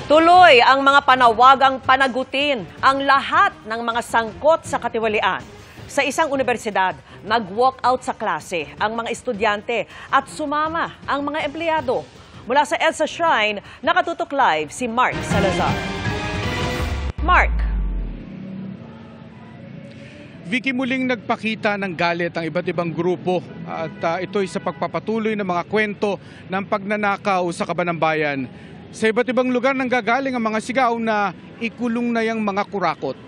Tuloy ang mga panawagang panagutin ang lahat ng mga sangkot sa katiwalian. Sa isang universidad, nag-walk out sa klase ang mga estudyante at sumama ang mga empleyado. Mula sa EDSA Shrine, nakatutok live si Mark Salazar. Mark. Vicky, muling nagpakita ng galit ang iba't ibang grupo at ito'y sa pagpapatuloy ng mga kwento ng pagnanakaw sa Kabanambayan. Sa iba't ibang lugar nanggagaling ang mga sigaw na ikulong na yang mga kurakot.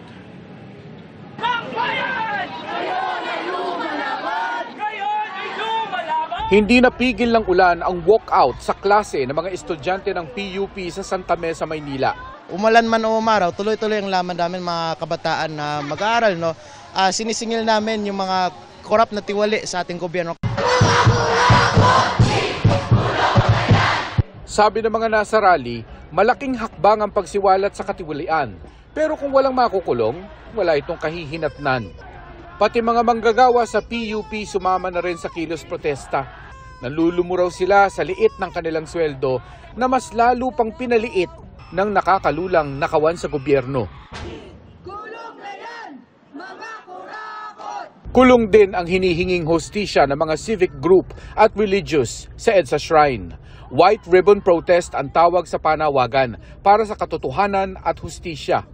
Hindi napigil ng ulan ang walkout sa klase ng mga estudyante ng PUP sa Santa Mesa, Maynila. Umulan man o umaraw, tuloy-tuloy ang laman namin mga kabataan na mag-aaral. No? Sinisingil namin yung mga korap na tiwali sa ating gobyerno. Sabi ng mga nasa rally, malaking hakbang ang pagsiwalat sa katiwalian. Pero kung walang makukulong, wala itong kahihinatnan. Pati mga manggagawa sa PUP sumama na rin sa kilos protesta. Nalulumuraw sila sa liit ng kanilang sweldo na mas lalo pang pinaliit ng nakakalulang nakawan sa gobyerno. Kulong din ang hinihinging hostisya ng mga civic group at religious sa EDSA Shrine. White ribbon protest ang tawag sa panawagan para sa katotohanan at hustisya.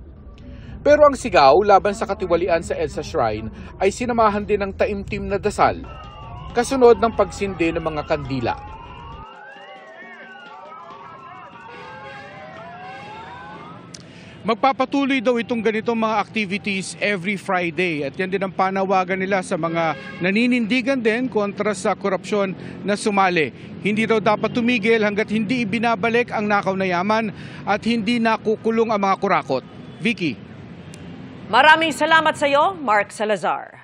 Pero ang sigaw laban sa katiwalian sa EDSA Shrine ay sinamahan din ng taimtim na dasal, kasunod ng pagsindi ng mga kandila. Magpapatuloy daw itong ganitong mga activities every Friday at yan din ang panawagan nila sa mga naninindigan din kontra sa korupsyon na sumali. Hindi daw dapat tumigil hanggat hindi ibinabalik ang nakaw na yaman at hindi nakukulong ang mga kurakot. Vicky. Maraming salamat sa iyo, Mark Salazar.